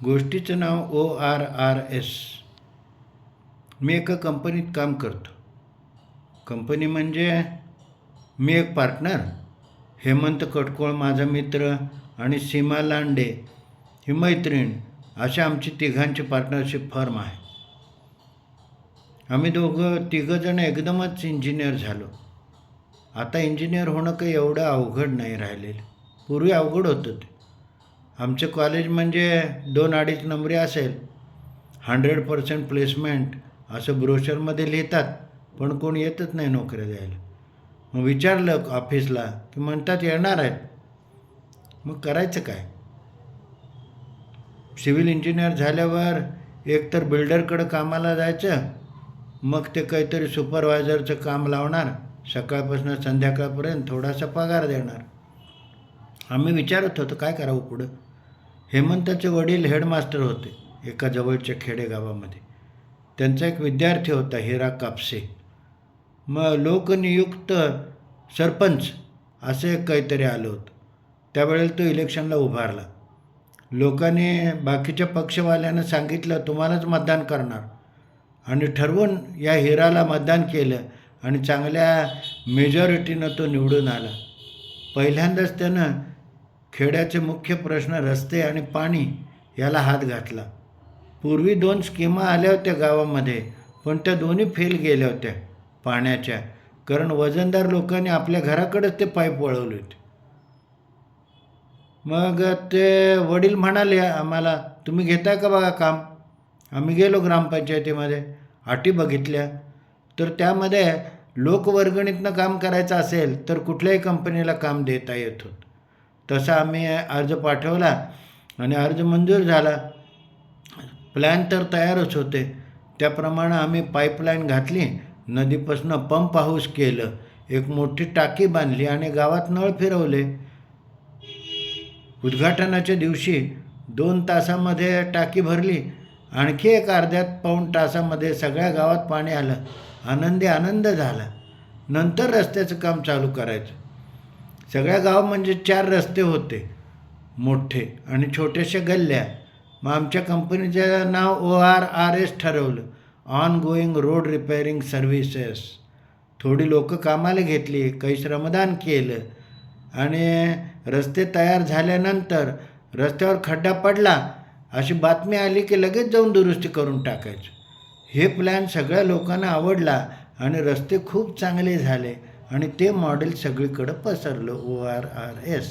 गोष्टीचं नाव ORRS. मी एका कंपनीत काम करतो. कंपनी म्हणजे मी एक पार्टनर, हेमंत कटकोळ माझा मित्र आणि सीमा लांडे ही मैत्रीण, अशा आमची तिघांची पार्टनरशिप फर्म आहे. आम्ही तिघंजण एकदमच इंजिनियर झालो. आता इंजिनियर होणं काही एवढं अवघड नाही राहिलेलं. पूर्वी अवघड होतं ते. आमचं कॉलेज म्हणजे 2-2.5 नंबरी असेल, 100% प्लेसमेंट असं ब्रोशरमध्ये लिहितात, पण कोण येतच नाही नोकऱ्या द्यायला. मग विचारलं ऑफिसला की म्हणतात येणार आहेत. मग करायचं काय? सिव्हिल इंजिनियर झाल्यावर एकतर बिल्डरकडं कामाला जायचं, मग ते काहीतरी सुपरवायझरचं काम लावणार, सकाळपासून संध्याकाळपर्यंत थोडासा पगार देणार. आम्ही विचारत होतो काय करावं पुढं. हेमंताचे वडील हेडमास्टर होते एका जवळच्या खेडेगावामध्ये. त्यांचा एक विद्यार्थी होता हिरा कापसे. मग लोकनियुक्त सरपंच असे काहीतरी आलं होतं. त्यावेळेला तो इलेक्शनला उभारला. लोकांनी बाकीच्या पक्षवाल्यांना सांगितलं तुम्हालाच मतदान करणार, आणि ठरवून या हिराला मतदान केलं आणि चांगल्या मेजॉरिटीनं तो निवडून आला. पहिल्यांदाच त्यानं खेड्याचे मुख्य प्रश्न रस्ते आणि पाणी याला हात घातला. पूर्वी 2 स्कीमा आल्या होत्या गावामध्ये, पण त्या दोन्ही फेल गेल्या होत्या पाण्याच्या, कारण वजनदार लोकांनी आपल्या घराकडेच ते पाईप वळवले होते. मग ते वडील म्हणाले आम्हाला, तुम्ही घेताय का बघा काम. आम्ही गेलो ग्रामपंचायतीमध्ये, अटी बघितल्या, तर त्यामध्ये लोकवर्गणीतनं काम करायचं असेल तर कुठल्याही कंपनीला काम देता येत होतं. तसा आम्ही अर्ज पाठवला आणि अर्ज मंजूर झाला. प्लॅन तर तयारच होते. त्याप्रमाणे आम्ही पाईपलाईन घातली, नदीपासून पंप हाऊस केलं, एक मोठी टाकी बांधली आणि गावात नळ फिरवले. उद्घाटनाच्या दिवशी 2 तासामध्ये टाकी भरली. आणखी एक अर्ध्या-पाऊण तासामध्ये सगळ्या गावात पाणी आलं. आनंद झाला. नंतर रस्त्याचं काम चालू करायचं. सगळ्या गाव म्हणजे 4 रस्ते होते मोठे आणि छोट्याशा गल्ल्या. मग आमच्या कंपनीचं नाव ORRS ठरवलं, on going road repairing services. थोडी लोकं कामाला घेतली, काही श्रमदान केलं आणि रस्ते तयार झाल्यानंतर रस्त्यावर खड्डा पडला अशी बातमी आली की लगेच जाऊन दुरुस्ती करून टाकायचं. हे प्लॅन सगळ्या लोकांना आवडला आणि रस्ते खूप चांगले झाले आणि ते मॉडेल सगळीकडं पसरलं ORRS.